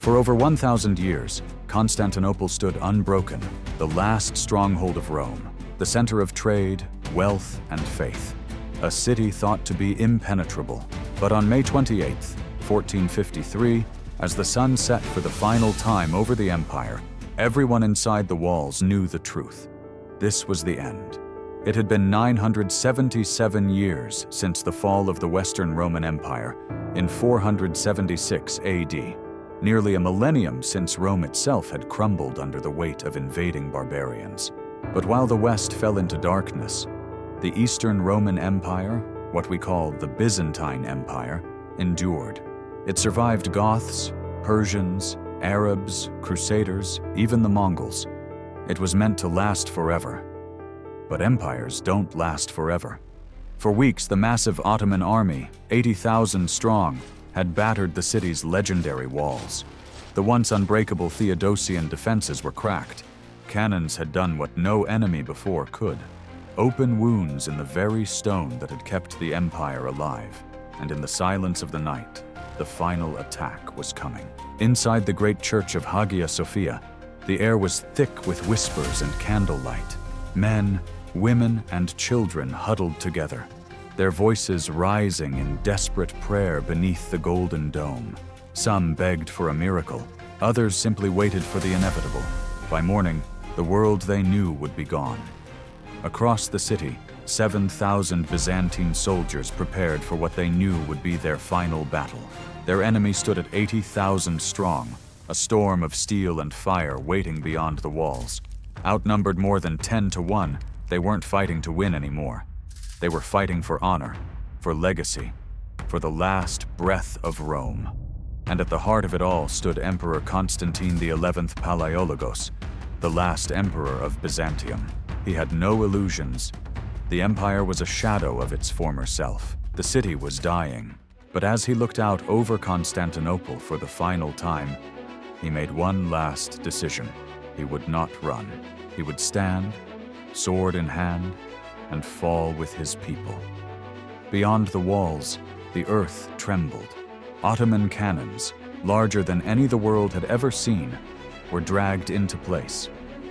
For over 1,000 years, Constantinople stood unbroken, the last stronghold of Rome, the center of trade, wealth, and faith. A city thought to be impenetrable. But on May 28, 1453, as the sun set for the final time over the empire, everyone inside the walls knew the truth. This was the end. It had been 977 years since the fall of the Western Roman Empire in 476 AD. Nearly a millennium since Rome itself had crumbled under the weight of invading barbarians. But while the West fell into darkness, the Eastern Roman Empire, what we call the Byzantine Empire, endured. It survived Goths, Persians, Arabs, Crusaders, even the Mongols. It was meant to last forever. But empires don't last forever. For weeks, the massive Ottoman army, 80,000 strong, had battered the city's legendary walls. The once unbreakable Theodosian defenses were cracked. Cannons had done what no enemy before could. Open wounds in the very stone that had kept the empire alive. And in the silence of the night, the final attack was coming. Inside the great church of Hagia Sophia, the air was thick with whispers and candlelight. Men, women, and children huddled together, their voices rising in desperate prayer beneath the golden dome. Some begged for a miracle, others simply waited for the inevitable. By morning, the world they knew would be gone. Across the city, 7,000 Byzantine soldiers prepared for what they knew would be their final battle. Their enemy stood at 80,000 strong, a storm of steel and fire waiting beyond the walls. Outnumbered more than 10 to 1, they weren't fighting to win anymore. They were fighting for honor, for legacy, for the last breath of Rome. And at the heart of it all stood Emperor Constantine XI Palaiologos, the last emperor of Byzantium. He had no illusions. The empire was a shadow of its former self. The city was dying. But as he looked out over Constantinople for the final time, he made one last decision. He would not run. He would stand, sword in hand, and fall with his people. Beyond the walls, the earth trembled. Ottoman cannons, larger than any the world had ever seen, were dragged into place.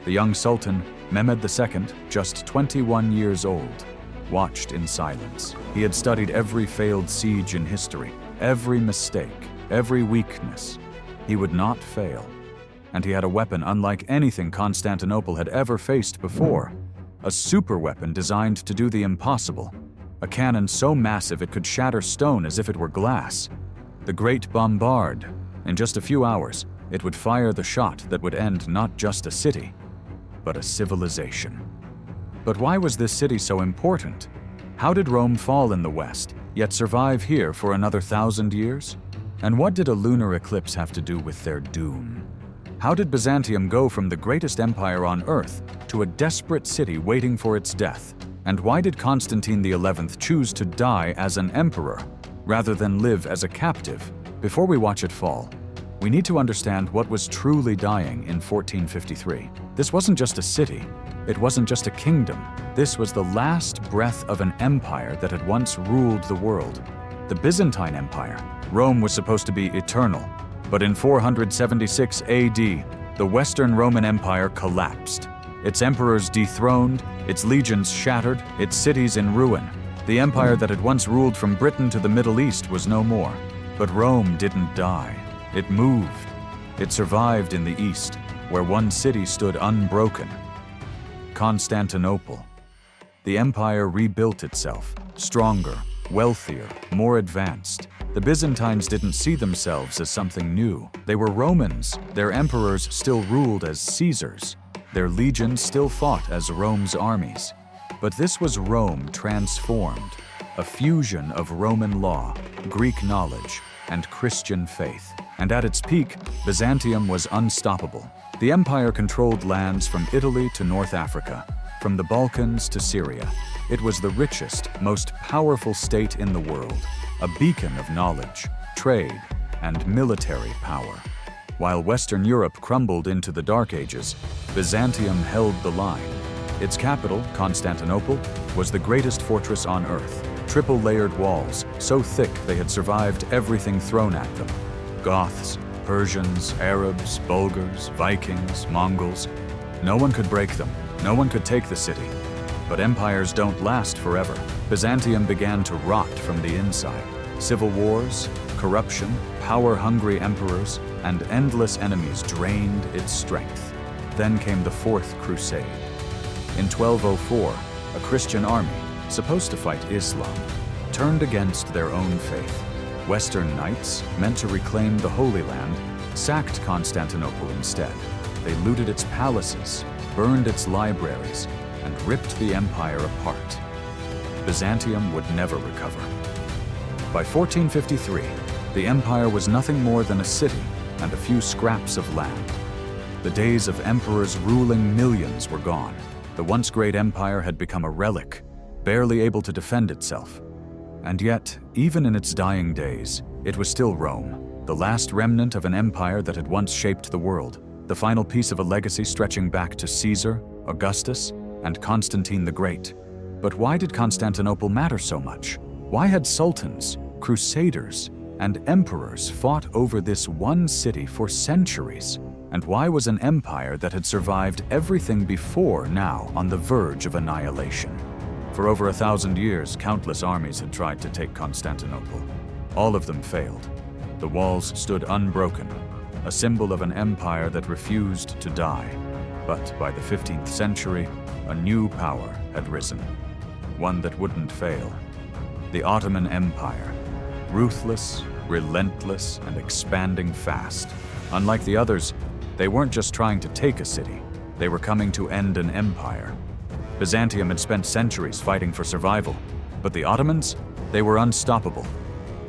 The young Sultan, Mehmed II, just 21 years old, watched in silence. He had studied every failed siege in history, every mistake, every weakness. He would not fail. And he had a weapon unlike anything Constantinople had ever faced before. A superweapon designed to do the impossible. A cannon so massive it could shatter stone as if it were glass. The Great Bombard. In just a few hours, it would fire the shot that would end not just a city, but a civilization. But why was this city so important? How did Rome fall in the West, yet survive here for another 1,000 years? And what did a lunar eclipse have to do with their doom? How did Byzantium go from the greatest empire on earth to a desperate city waiting for its death? And why did Constantine XI choose to die as an emperor rather than live as a captive? Before we watch it fall, we need to understand what was truly dying in 1453. This wasn't just a city. It wasn't just a kingdom. This was the last breath of an empire that had once ruled the world. The Byzantine Empire. Rome was supposed to be eternal. But in 476 AD, the Western Roman Empire collapsed. Its emperors dethroned, its legions shattered, its cities in ruin. The empire that had once ruled from Britain to the Middle East was no more. But Rome didn't die. It moved. It survived in the East, where one city stood unbroken: Constantinople. The empire rebuilt itself, stronger, wealthier, more advanced. The Byzantines didn't see themselves as something new. They were Romans. Their emperors still ruled as Caesars. Their legions still fought as Rome's armies. But this was Rome transformed, a fusion of Roman law, Greek knowledge, and Christian faith. And at its peak, Byzantium was unstoppable. The empire controlled lands from Italy to North Africa, from the Balkans to Syria. It was the richest, most powerful state in the world, a beacon of knowledge, trade, and military power. While Western Europe crumbled into the Dark Ages, Byzantium held the line. Its capital, Constantinople, was the greatest fortress on earth. Triple-layered walls, so thick they had survived everything thrown at them. Goths, Persians, Arabs, Bulgars, Vikings, Mongols. No one could break them. No one could take the city. But empires don't last forever. Byzantium began to rot from the inside. Civil wars, corruption, power-hungry emperors, and endless enemies drained its strength. Then came the Fourth Crusade. In 1204, a Christian army, supposed to fight Islam, turned against their own faith. Western knights, meant to reclaim the Holy Land, sacked Constantinople instead. They looted its palaces, burned its libraries, and ripped the empire apart. Byzantium would never recover. By 1453, the empire was nothing more than a city and a few scraps of land. The days of emperors ruling millions were gone. The once great empire had become a relic, barely able to defend itself. And yet, even in its dying days, it was still Rome, the last remnant of an empire that had once shaped the world, the final piece of a legacy stretching back to Caesar, Augustus, and Constantine the Great. But why did Constantinople matter so much? Why had sultans, crusaders, and emperors fought over this one city for centuries? And why was an empire that had survived everything before now on the verge of annihilation? For over 1,000 years, countless armies had tried to take Constantinople. All of them failed. The walls stood unbroken, a symbol of an empire that refused to die. But by the 15th century, a new power had risen, one that wouldn't fail. The Ottoman Empire, ruthless, relentless, and expanding fast. Unlike the others, they weren't just trying to take a city, they were coming to end an empire. Byzantium had spent centuries fighting for survival, but the Ottomans, they were unstoppable.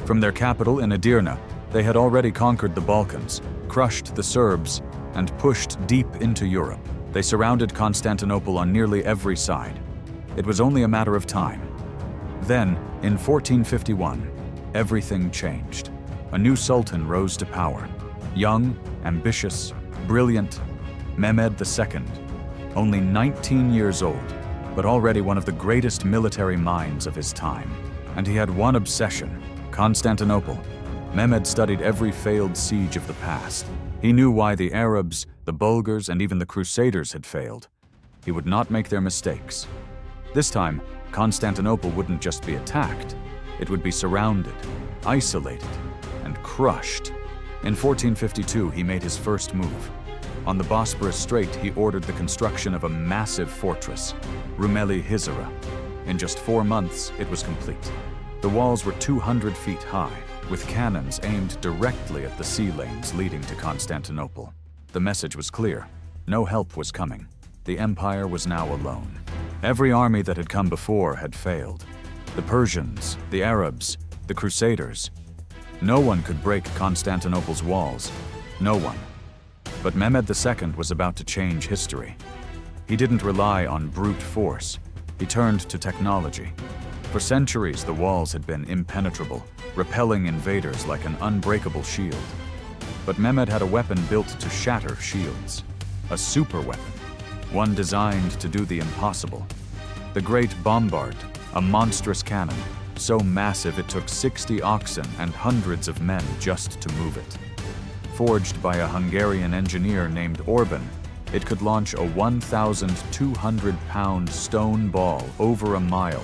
From their capital in Edirne, they had already conquered the Balkans, crushed the Serbs, and pushed deep into Europe. They surrounded Constantinople on nearly every side. It was only a matter of time. Then, in 1451, everything changed. A new sultan rose to power. Young, ambitious, brilliant, Mehmed II. Only 19 years old, but already one of the greatest military minds of his time. And he had one obsession: Constantinople. Mehmed studied every failed siege of the past. He knew why the Arabs, the Bulgars, and even the Crusaders had failed. He would not make their mistakes. This time, Constantinople wouldn't just be attacked, it would be surrounded, isolated, and crushed. In 1452, he made his first move. On the Bosporus Strait, he ordered the construction of a massive fortress, Rumeli Hizara. In just 4 months, it was complete. The walls were 200 feet high, with cannons aimed directly at the sea lanes leading to Constantinople. The message was clear: no help was coming. The empire was now alone. Every army that had come before had failed. The Persians, the Arabs, the Crusaders. No one could break Constantinople's walls. No one. But Mehmed II was about to change history. He didn't rely on brute force. He turned to technology. For centuries, the walls had been impenetrable, repelling invaders like an unbreakable shield. But Mehmed had a weapon built to shatter shields. A superweapon. One designed to do the impossible. The Great Bombard, a monstrous cannon, so massive it took 60 oxen and hundreds of men just to move it. Forged by a Hungarian engineer named Orban, it could launch a 1,200-pound stone ball over a mile,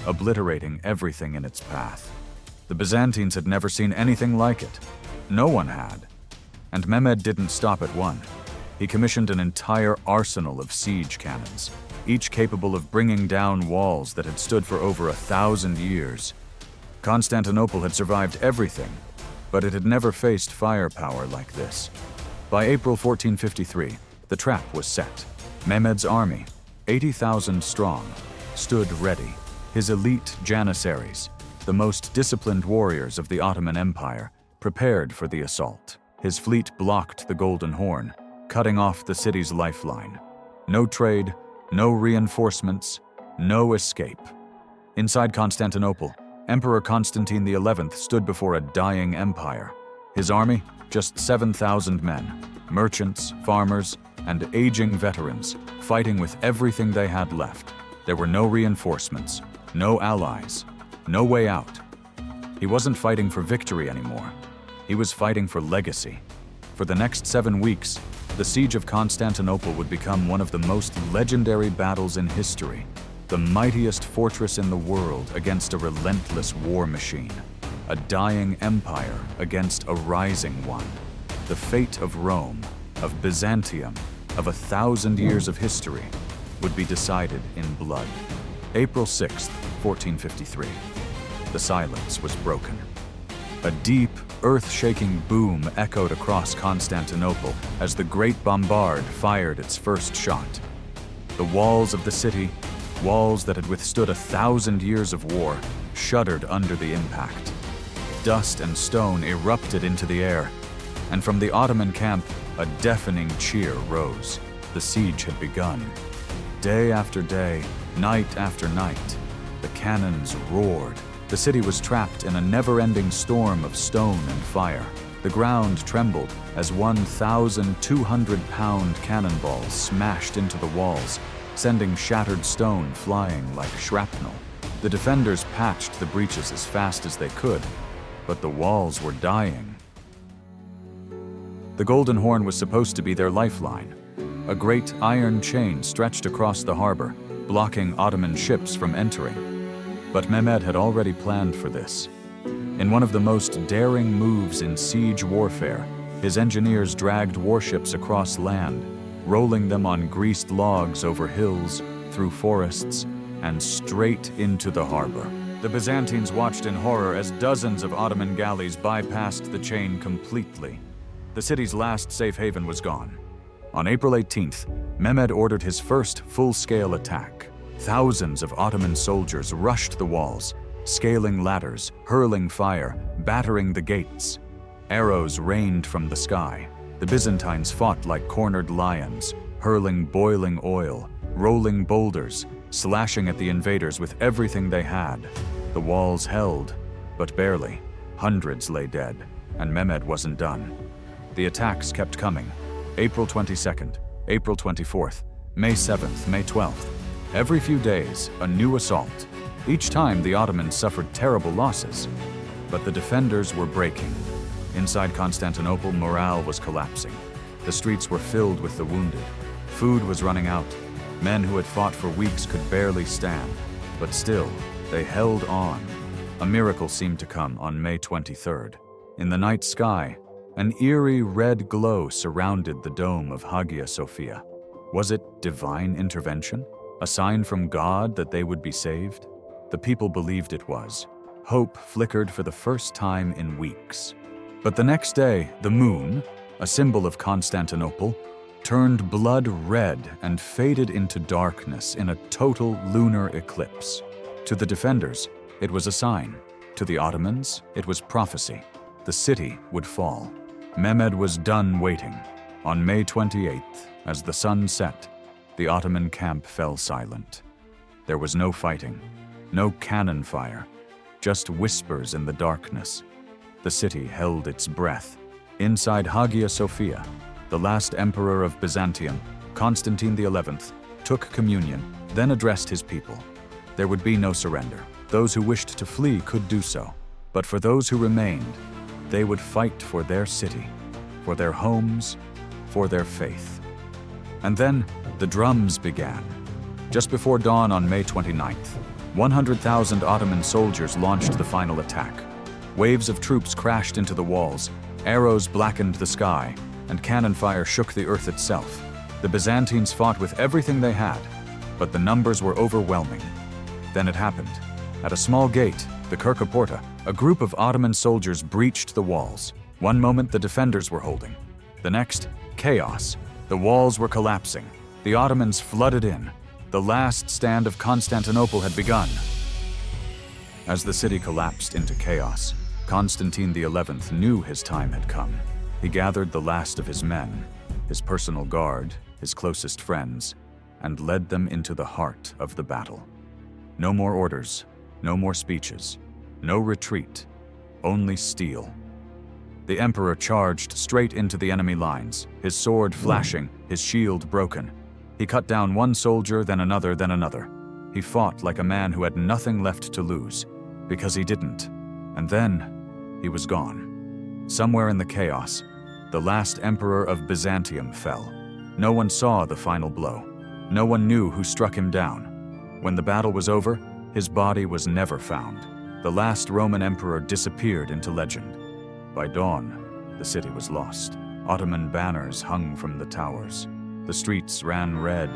obliterating everything in its path. The Byzantines had never seen anything like it. No one had. And Mehmed didn't stop at one. He commissioned an entire arsenal of siege cannons, each capable of bringing down walls that had stood for over 1,000 years. Constantinople had survived everything, but it had never faced firepower like this. By April 1453, the trap was set. Mehmed's army, 80,000 strong, stood ready. His elite janissaries, the most disciplined warriors of the Ottoman Empire, prepared for the assault. His fleet blocked the Golden Horn, cutting off the city's lifeline. No trade, no reinforcements, no escape. Inside Constantinople, Emperor Constantine XI stood before a dying empire. His army, just 7,000 men, merchants, farmers, and aging veterans, fighting with everything they had left. There were no reinforcements, no allies, no way out. He wasn't fighting for victory anymore. He was fighting for legacy. For the next 7 weeks, the siege of Constantinople would become one of the most legendary battles in history, the mightiest fortress in the world against a relentless war machine, a dying empire against a rising one. The fate of Rome, of Byzantium, of 1,000 years of history would be decided in blood. April 6, 1453. The silence was broken. A deep, earth-shaking boom echoed across Constantinople as the Great Bombard fired its first shot. The walls of the city, walls that had withstood 1,000 years of war, shuddered under the impact. Dust and stone erupted into the air, and from the Ottoman camp, a deafening cheer rose. The siege had begun. Day after day, night after night, the cannons roared. The city was trapped in a never-ending storm of stone and fire. The ground trembled as 1,200-pound cannonballs smashed into the walls, sending shattered stone flying like shrapnel. The defenders patched the breaches as fast as they could, but the walls were dying. The Golden Horn was supposed to be their lifeline. A great iron chain stretched across the harbor, blocking Ottoman ships from entering. But Mehmed had already planned for this. In one of the most daring moves in siege warfare, his engineers dragged warships across land, rolling them on greased logs over hills, through forests, and straight into the harbor. The Byzantines watched in horror as dozens of Ottoman galleys bypassed the chain completely. The city's last safe haven was gone. On April 18th, Mehmed ordered his first full-scale attack. Thousands of Ottoman soldiers rushed the walls, scaling ladders, hurling fire, battering the gates. Arrows rained from the sky. The Byzantines fought like cornered lions, hurling boiling oil, rolling boulders, slashing at the invaders with everything they had. The walls held, but barely. Hundreds lay dead, and Mehmed wasn't done. The attacks kept coming. April 22nd, April 24th, May 7th, May 12th. Every few days, a new assault. Each time, the Ottomans suffered terrible losses, but the defenders were breaking. Inside Constantinople, morale was collapsing. The streets were filled with the wounded. Food was running out. Men who had fought for weeks could barely stand, but still, they held on. A miracle seemed to come on May 23rd. In the night sky, an eerie red glow surrounded the dome of Hagia Sophia. Was it divine intervention? A sign from God that they would be saved? The people believed it was. Hope flickered for the first time in weeks. But the next day, the moon, a symbol of Constantinople, turned blood red and faded into darkness in a total lunar eclipse. To the defenders, it was a sign. To the Ottomans, it was prophecy. The city would fall. Mehmed was done waiting. On May 28th, as the sun set, the Ottoman camp fell silent. There was no fighting, no cannon fire, just whispers in the darkness. The city held its breath. Inside Hagia Sophia, the last emperor of Byzantium, Constantine XI, took communion, then addressed his people. There would be no surrender. Those who wished to flee could do so. But for those who remained, they would fight for their city, for their homes, for their faith. And then, the drums began. Just before dawn on May 29th, 100,000 Ottoman soldiers launched the final attack. Waves of troops crashed into the walls, arrows blackened the sky, and cannon fire shook the earth itself. The Byzantines fought with everything they had, but the numbers were overwhelming. Then it happened. At a small gate, the Kirka Porta, a group of Ottoman soldiers breached the walls. One moment the defenders were holding. The next, chaos. The walls were collapsing. The Ottomans flooded in. The last stand of Constantinople had begun. As the city collapsed into chaos, Constantine XI knew his time had come. He gathered the last of his men, his personal guard, his closest friends, and led them into the heart of the battle. No more orders, no more speeches, no retreat, only steel. The emperor charged straight into the enemy lines, his sword flashing, his shield broken. He cut down one soldier, then another, then another. He fought like a man who had nothing left to lose, because he didn't. And then, he was gone. Somewhere in the chaos, the last emperor of Byzantium fell. No one saw the final blow. No one knew who struck him down. When the battle was over, his body was never found. The last Roman emperor disappeared into legend. By dawn, the city was lost. Ottoman banners hung from the towers. The streets ran red.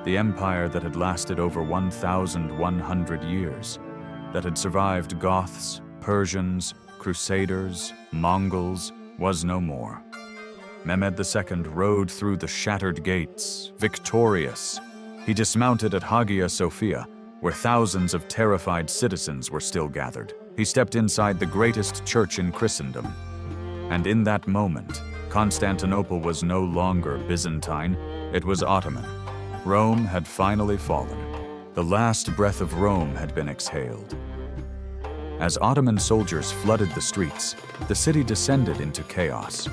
The empire that had lasted over 1,100 years, that had survived Goths, Persians, Crusaders, Mongols, was no more. Mehmed II rode through the shattered gates, victorious. He dismounted at Hagia Sophia, where thousands of terrified citizens were still gathered. He stepped inside the greatest church in Christendom. And in that moment, Constantinople was no longer Byzantine, it was Ottoman. Rome had finally fallen. The last breath of Rome had been exhaled. As Ottoman soldiers flooded the streets, the city descended into chaos.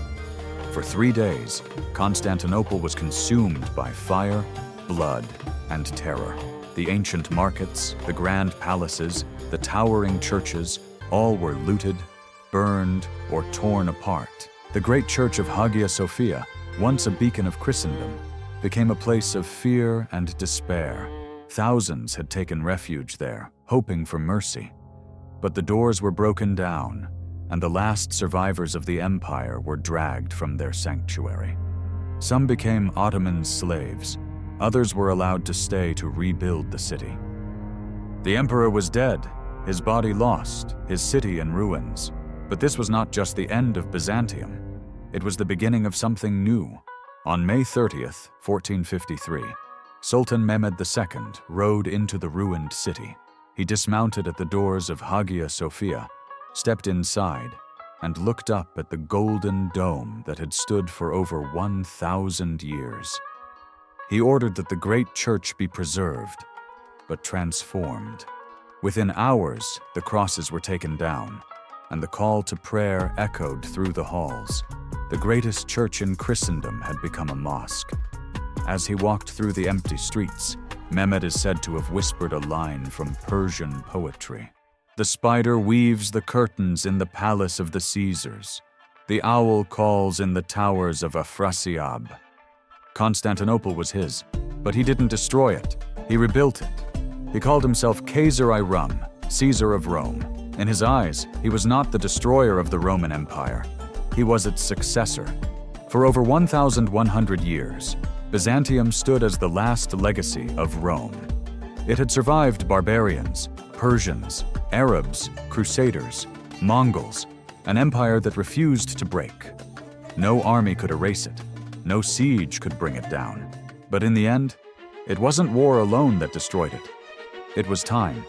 For 3 days, Constantinople was consumed by fire, blood, and terror. The ancient markets, the grand palaces, the towering churches, all were looted, burned, or torn apart. The great church of Hagia Sophia, once a beacon of Christendom, became a place of fear and despair. Thousands had taken refuge there, hoping for mercy. But the doors were broken down, and the last survivors of the empire were dragged from their sanctuary. Some became Ottoman slaves. Others were allowed to stay to rebuild the city. The emperor was dead, his body lost, his city in ruins. But this was not just the end of Byzantium. It was the beginning of something new. On May 30th, 1453, Sultan Mehmed II rode into the ruined city. He dismounted at the doors of Hagia Sophia, stepped inside, and looked up at the golden dome that had stood for over 1,000 years. He ordered that the great church be preserved, but transformed. Within hours, the crosses were taken down, and the call to prayer echoed through the halls. The greatest church in Christendom had become a mosque. As he walked through the empty streets, Mehmed is said to have whispered a line from Persian poetry. The spider weaves the curtains in the palace of the Caesars. The owl calls in the towers of Afrasiab. Constantinople was his, but he didn't destroy it. He rebuilt it. He called himself Kaiser Rum, Caesar of Rome. In his eyes, he was not the destroyer of the Roman Empire. He was its successor. For over 1,100 years, Byzantium stood as the last legacy of Rome. It had survived barbarians, Persians, Arabs, Crusaders, Mongols, an empire that refused to break. No army could erase it. No siege could bring it down. But in the end, it wasn't war alone that destroyed it. It was time.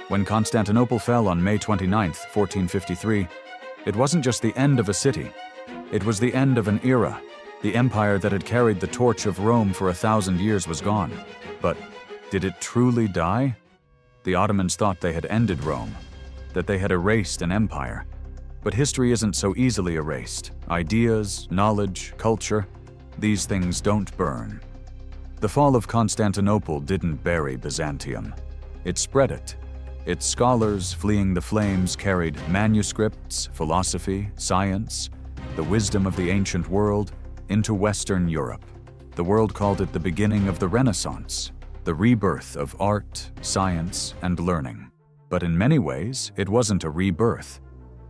When Constantinople fell on May 29, 1453, it wasn't just the end of a city. It was the end of an era. The empire that had carried the torch of Rome for 1,000 years was gone. But did it truly die? The Ottomans thought they had ended Rome, that they had erased an empire. But history isn't so easily erased. Ideas, knowledge, culture, these things don't burn. The fall of Constantinople didn't bury Byzantium. It spread it. Its scholars, fleeing the flames, carried manuscripts, philosophy, science, the wisdom of the ancient world, into Western Europe. The world called it the beginning of the Renaissance, the rebirth of art, science, and learning. But in many ways, it wasn't a rebirth.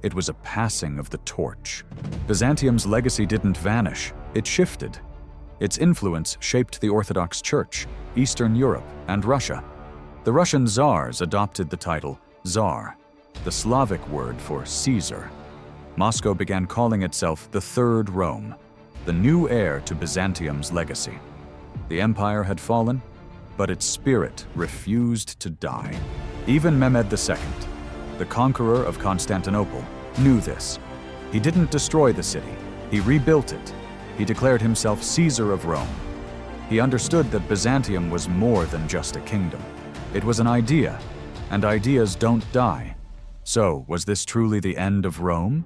It was a passing of the torch. Byzantium's legacy didn't vanish, it shifted. Its influence shaped the Orthodox Church, Eastern Europe, and Russia. The Russian Tsars adopted the title Tsar, the Slavic word for Caesar. Moscow began calling itself the Third Rome, the new heir to Byzantium's legacy. The empire had fallen, but its spirit refused to die. Even Mehmed II, the conqueror of Constantinople, knew this. He didn't destroy the city, he rebuilt it. He declared himself Caesar of Rome. He understood that Byzantium was more than just a kingdom. It was an idea, and ideas don't die. So, was this truly the end of Rome?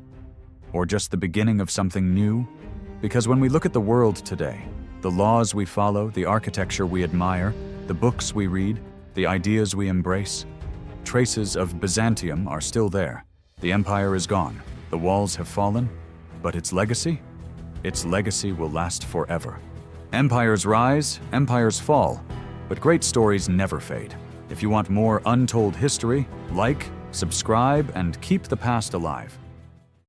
Or just the beginning of something new? Because when we look at the world today, the laws we follow, the architecture we admire, the books we read, the ideas we embrace, traces of Byzantium are still there. The empire is gone, the walls have fallen, but its legacy? its legacy will last forever. Empires rise, empires fall, but great stories never fade. If you want more untold history, like, subscribe, and keep the past alive.